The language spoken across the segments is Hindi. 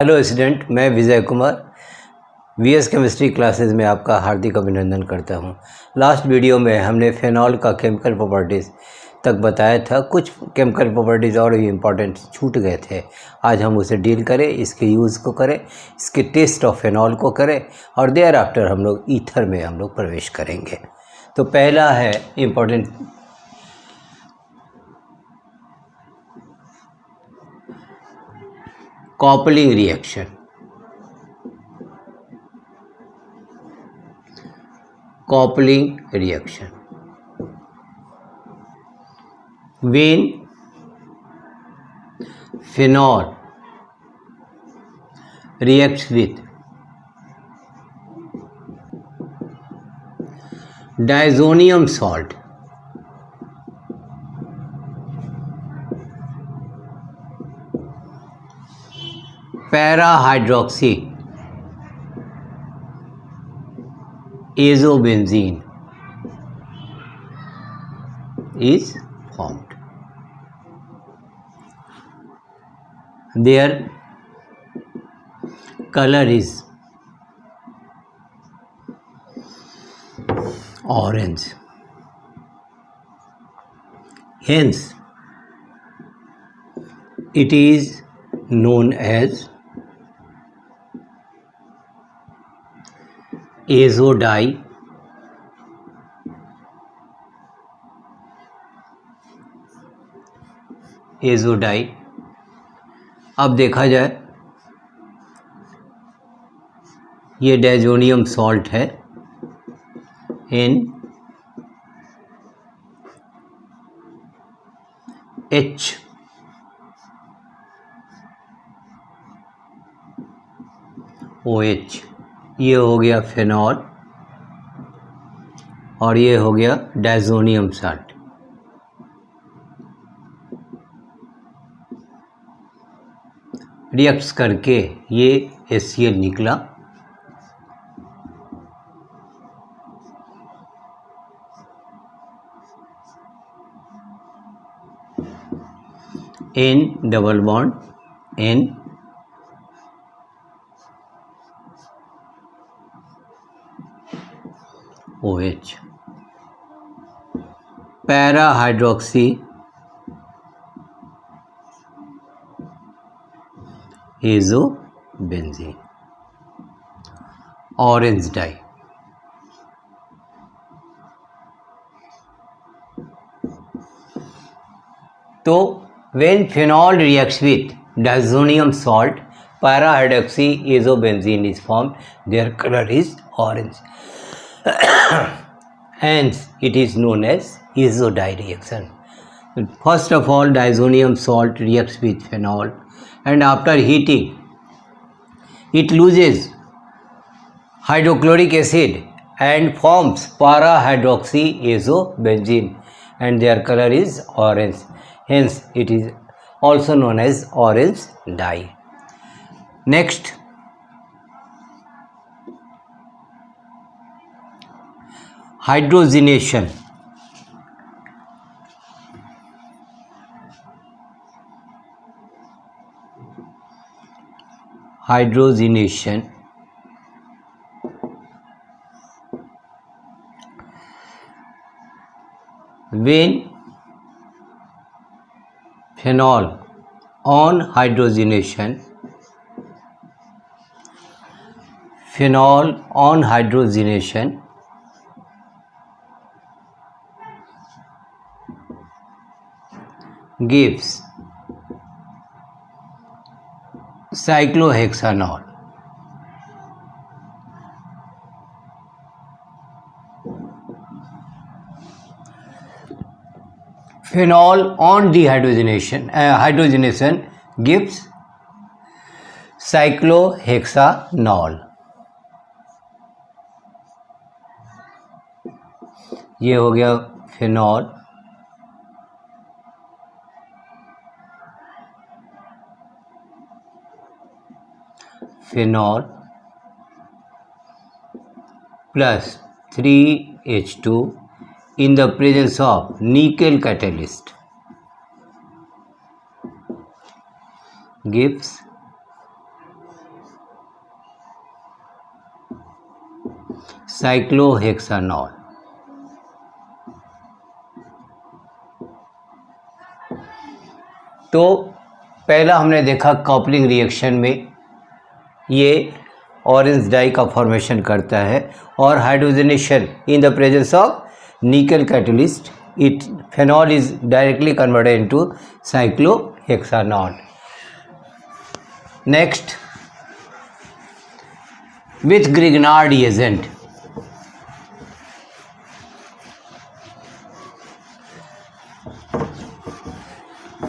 हेलो स्टूडेंट, मैं Vijay Kumar VS chemistry classes में आपका हार्दिक अभिनंदन करता हूं। लास्ट वीडियो में हमने फेनॉल का केमिकल प्रॉपर्टीज़ तक बताया था। कुछ केमिकल प्रॉपर्टीज़ और भी इम्पॉर्टेंट छूट गए थे। आज हम उसे डील करें, इसके यूज़ को करें, इसके टेस्ट ऑफ फेनॉल को करें और देयर आफ्टर हम लोग ईथर में हम लोग प्रवेश करेंगे। तो पहला है important coupling reaction. Coupling reaction. When phenol reacts with diazonium salt, para-hydroxy azobenzene is formed. Their color is orange. Hence, it is known as azodie अब देखा जाए, ये डायजोनियम सॉल्ट है NaOH, ये हो गया फेनॉल और ये हो गया डायजोनियम सॉल्ट। रिएक्ट्स करके ये HCl निकला। N double bond N OH, para hydroxy azobenzene, orange dye. तो when phenol reacts with diazonium salt, para-hydroxy azobenzene is formed. Their color is orange. Hence, it is known as azodie reaction. First of all, diazonium salt reacts with phenol, and after heating, it loses hydrochloric acid and forms para-hydroxy azobenzene, and their color is orange. Hence, it is also known as orange dye. Next, hydrogenation. When phenol on hydrogenation gives cyclohexanol. Phenol on hydrogenation gives cyclohexanol. ये हो गया phenol, plus 3H2 in the presence of nickel catalyst gives साइक्लोहेक्सानॉल। तो पहला हमने देखा कॉपलिंग रिएक्शन में ये ऑरेंज डाई का फॉर्मेशन करता है और hydrogenation in the presence of nickel catalyst it phenol is directly converted into cyclohexanol. Next, with Grignard reagent,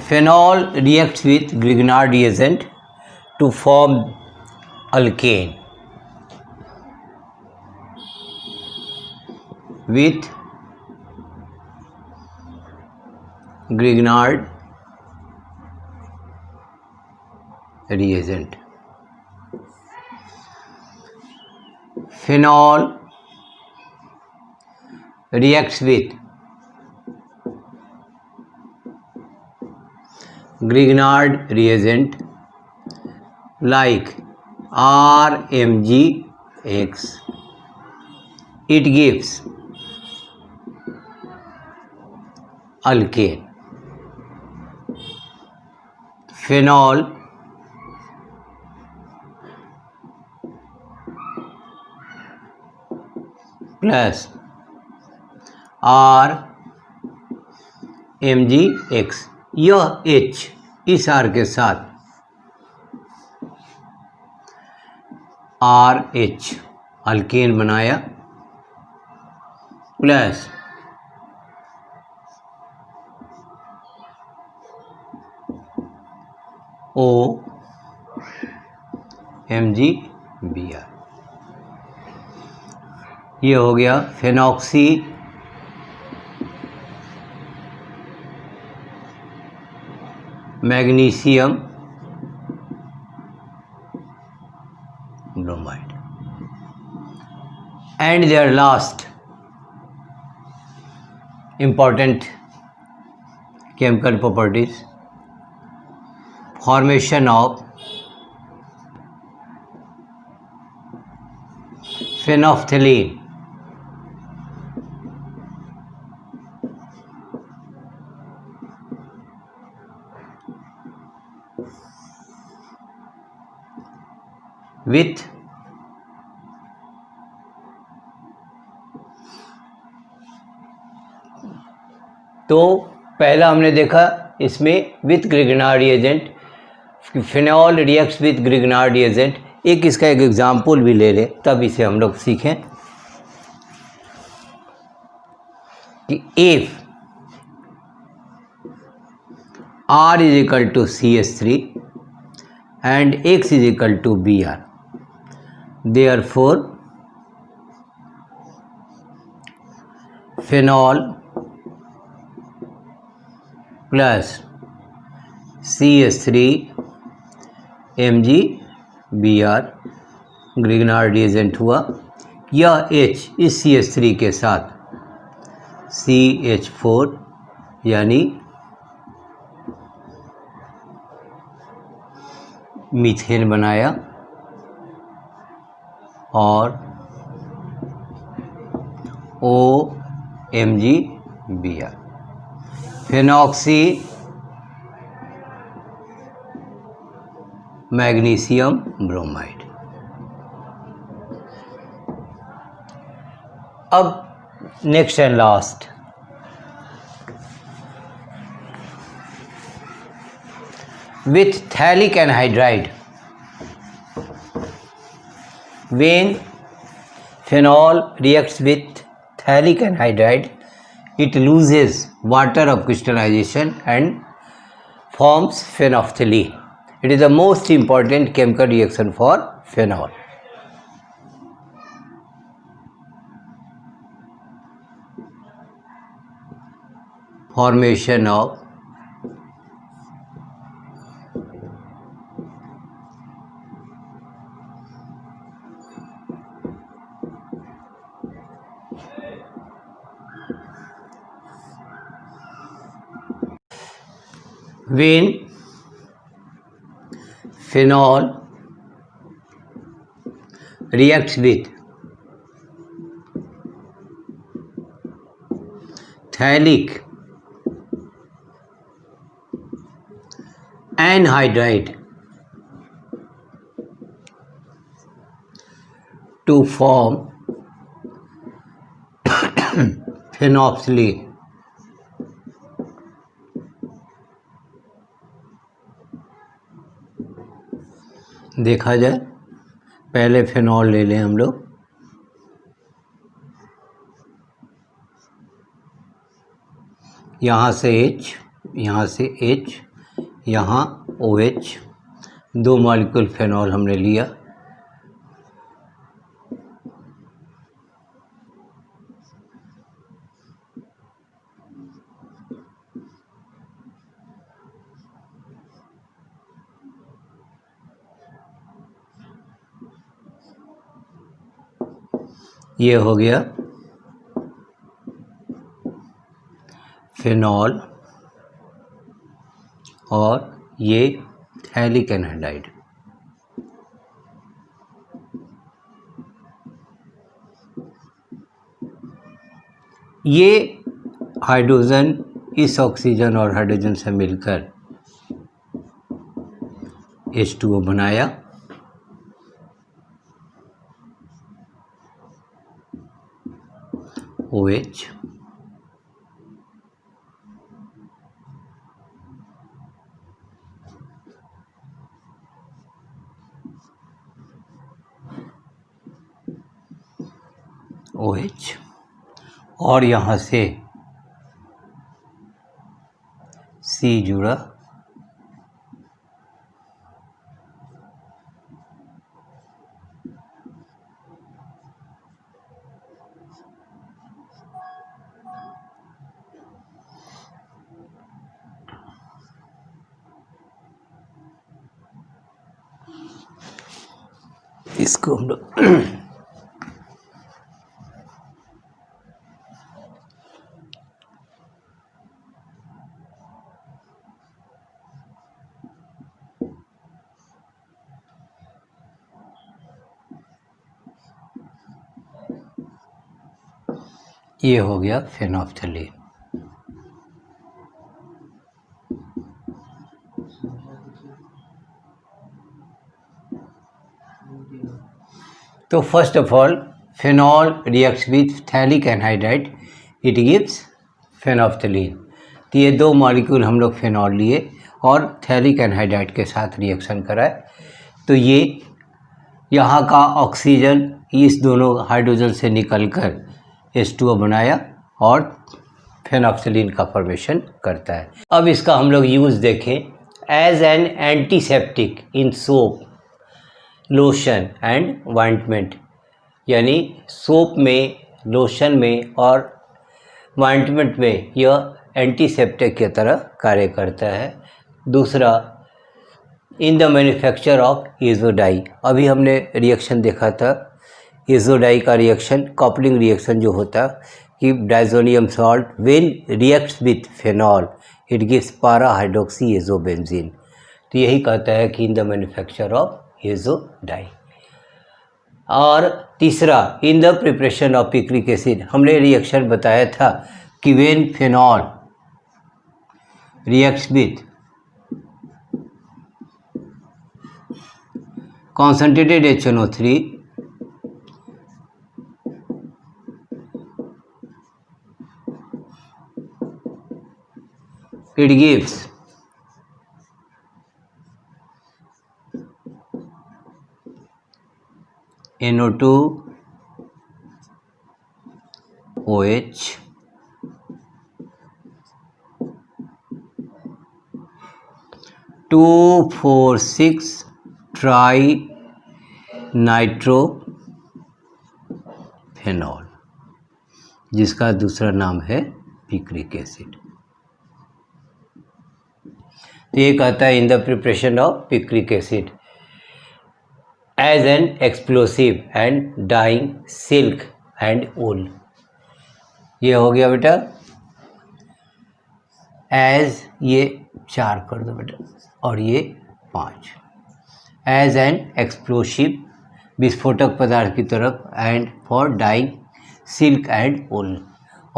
phenol reacts with Grignard reagent to form alkane with Grignard reagent. Phenol reacts with Grignard reagent like RMgX. It gives alkane. Phenol plus RMgX, यह H इस R के साथ RH अल्केन बनाया प्लस OMgBr, ये हो गया phenoxy magnesium bromide. And their last important chemical properties, formation of phenolphthalein with तो पहला हमने देखा इसमें with Grignard reagent, phenol reacts with Grignard reagent. एक इसका एक एग्जाम्पल भी ले ले तब इसे हम लोग सीखें कि if R is equal to CH3 and X is equal to Br, therefore phenol plus CH3 MgBr Grignard reagent हुआ। यह H इस CH3 के साथ CH4 यानी मीथेन बनाया और OMgBr फेनॉक्सी मैग्नीशियम ब्रोमाइड। अब next and last, with phthalic anhydride, when phenol reacts with phthalic anhydride, it loses water of crystallization and forms phenolphthalein. It is the most important chemical reaction for phenol. Formation of when phenol reacts with phthalic anhydride to form phenolphthalein. देखा जाए, पहले फेनॉल ले लें हम लोग। यहाँ से H, यहाँ से H, यहाँ OH, 2 मॉलिक्यूल फेनॉल हमने लिया। ये हो गया फेनॉल और ये थैलिक एनहाइड्राइड। ये हाइड्रोजन इस ऑक्सीजन और हाइड्रोजन से मिलकर H2O बनाया। OH, OH और यहाँ से C जुड़ा, इसको हम लोग ये हो गया फेनोल्फथलीन। तो first of all phenol reacts with phthalic anhydride, it gives phenolphthalein. तो ये 2 मॉलिक्यूल हम लोग फेनॉल लिए और थैलिक एनहाइड्राइड के साथ रिएक्शन कराए, तो ये यहाँ का ऑक्सीजन इस दोनों हाइड्रोजन से निकलकर H2O बनाया और फेनोल्फथलीन का फॉर्मेशन करता है। अब इसका हम लोग यूज़ देखें as an antiseptic in soap, lotion and ointment, यानी सोप में, लोशन में और वाइंटमेंट में यह एंटीसेप्टिक की तरह कार्य करता है। दूसरा, इन द मैन्युफैक्चर ऑफ इजोडाई, अभी हमने रिएक्शन देखा था इजोडाई का रिएक्शन, कपलिंग रिएक्शन जो होता कि diazonium salt when reacts with phenol it gives para hydroxy azobenzene. तो यही कहता है कि in the manufacture of azo dye. और तीसरा, in the preparation of picric acid, हमने रिएक्शन बताया था कि when phenol reacts with concentrated HNO3 it gives NO2 OH (2, 4, 6) trinitrophenol, जिसका दूसरा नाम है पिक्रिक एसिड। तो ये कहता है in the preparation of picric acid as an explosive and dyeing silk and wool. ये हो गया बेटा एज, ये 4 कर दो बेटा और ये 5, एज एन एक्सप्लोसिव, विस्फोटक पदार्थ की तरफ, and for dyeing silk and wool,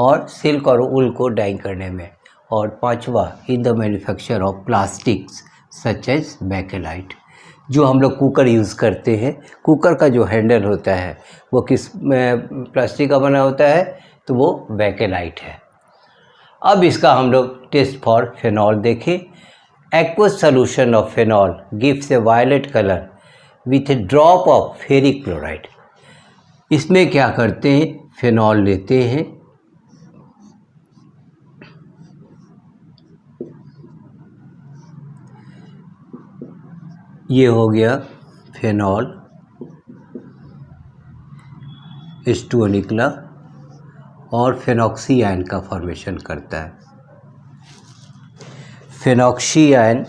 और सिल्क और ऊल को डाई करने में। और पांचवा, in the manufacture of plastics such as bakelite. जो हम लोग कुकर यूज़ करते हैं, कुकर का जो हैंडल होता है वो किस प्लास्टिक का बना होता है, तो वो बैकेलाइट है। अब इसका हम लोग टेस्ट फॉर फेनॉल देखें। Aqueous solution of phenol gives a violet colour with a drop of ferric chloride. इसमें क्या करते हैं, फेनॉल लेते हैं, ये हो गया फेनॉल, H2O निकला और फेनॉक्सी आयन का फॉर्मेशन करता है। फेनॉक्सी आयन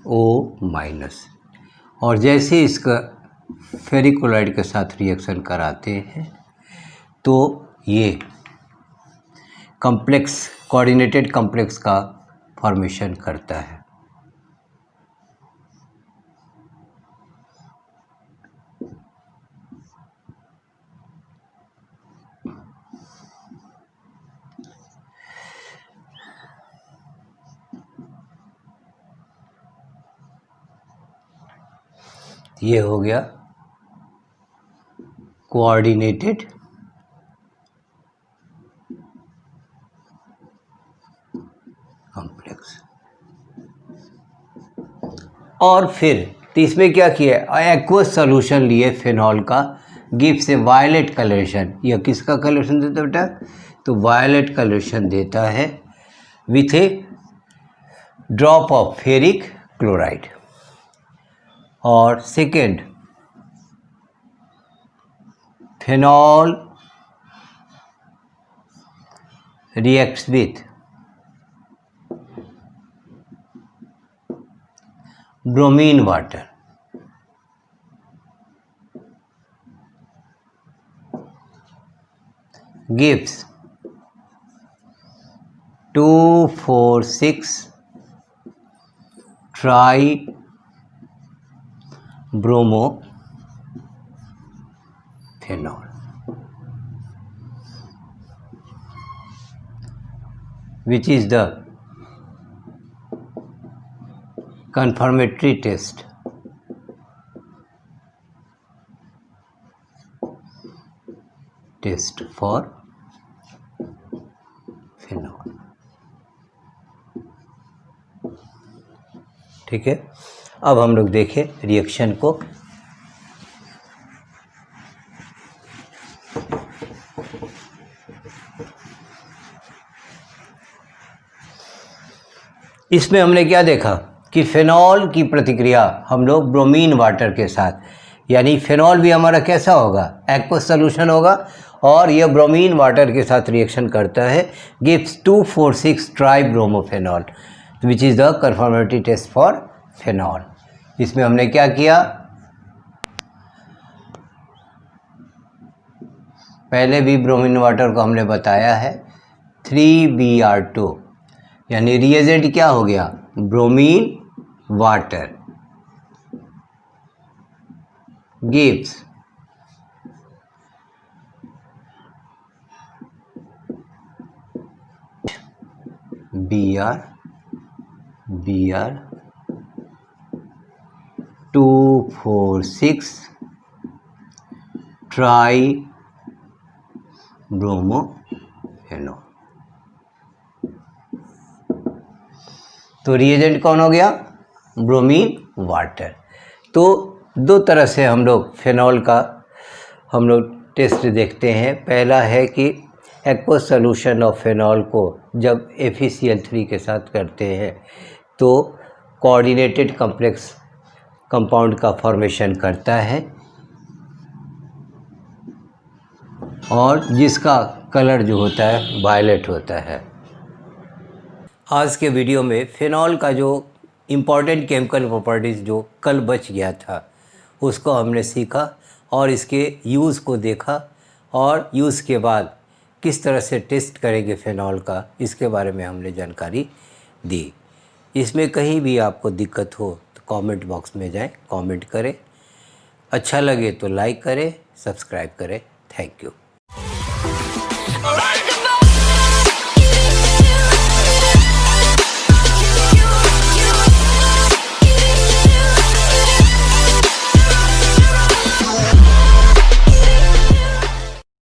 O-, और जैसे इसका फेरिक क्लोराइड के साथ रिएक्शन कराते हैं तो ये कॉम्प्लेक्स, कोऑर्डिनेटेड कॉम्प्लेक्स का फॉर्मेशन करता है। ये हो गया कोऑर्डिनेटेड कॉम्प्लेक्स। और फिर तो इसमें क्या किया, एक्वस सॉल्यूशन लिए फेनॉल का, गिव्स ए वायलेट कलरेशन। यह किसका कलरेशन देता है बेटा, तो वायलेट कलरेशन देता है with a drop of ferric chloride. और second, phenol reacts with bromine water, gives 2,4,6 tribromophenols, which is the confirmatory test for phenol। ठीक है, अब हम लोग देखें रिएक्शन को। इसमें हमने क्या देखा कि फेनॉल की प्रतिक्रिया हम लोग ब्रोमीन वाटर के साथ, यानी फेनॉल भी हमारा कैसा होगा, एक्वस सॉल्यूशन होगा, और यह ब्रोमीन वाटर के साथ रिएक्शन करता है, gives 2,4,6 tribromophenol, which is the confirmatory test for phenol. इसमें हमने क्या किया, पहले भी ब्रोमीन वाटर को हमने बताया है 3Br2, यानी रिएजेंट क्या हो गया, ब्रोमीन वाटर, गिव्स Br 2,4,6 ट्राइब्रोमोफेनॉल। तो रिएजेंट कौन हो गया, ब्रोमीन वाटर। तो दो तरह से हम लोग फेनॉल का हम लोग टेस्ट देखते हैं। पहला है कि एक्वस सॉल्यूशन ऑफ फेनॉल को जब FeCl3 के साथ करते हैं तो कोऑर्डिनेटेड कॉम्प्लेक्स कंपाउंड का फॉर्मेशन करता है, और जिसका कलर जो होता है वायलेट होता है। आज के वीडियो में फेनॉल का जो इम्पॉर्टेंट केमिकल प्रॉपर्टीज़ जो कल बच गया था उसको हमने सीखा, और इसके यूज़ को देखा, और यूज़ के बाद किस तरह से टेस्ट करेंगे फेनॉल का, इसके बारे में हमने जानकारी दी। इसमें कहीं भी आपको दिक्कत हो तो कमेंट बॉक्स में जाएं, कमेंट करें। अच्छा लगे तो लाइक करें, सब्सक्राइब करें। Thank you.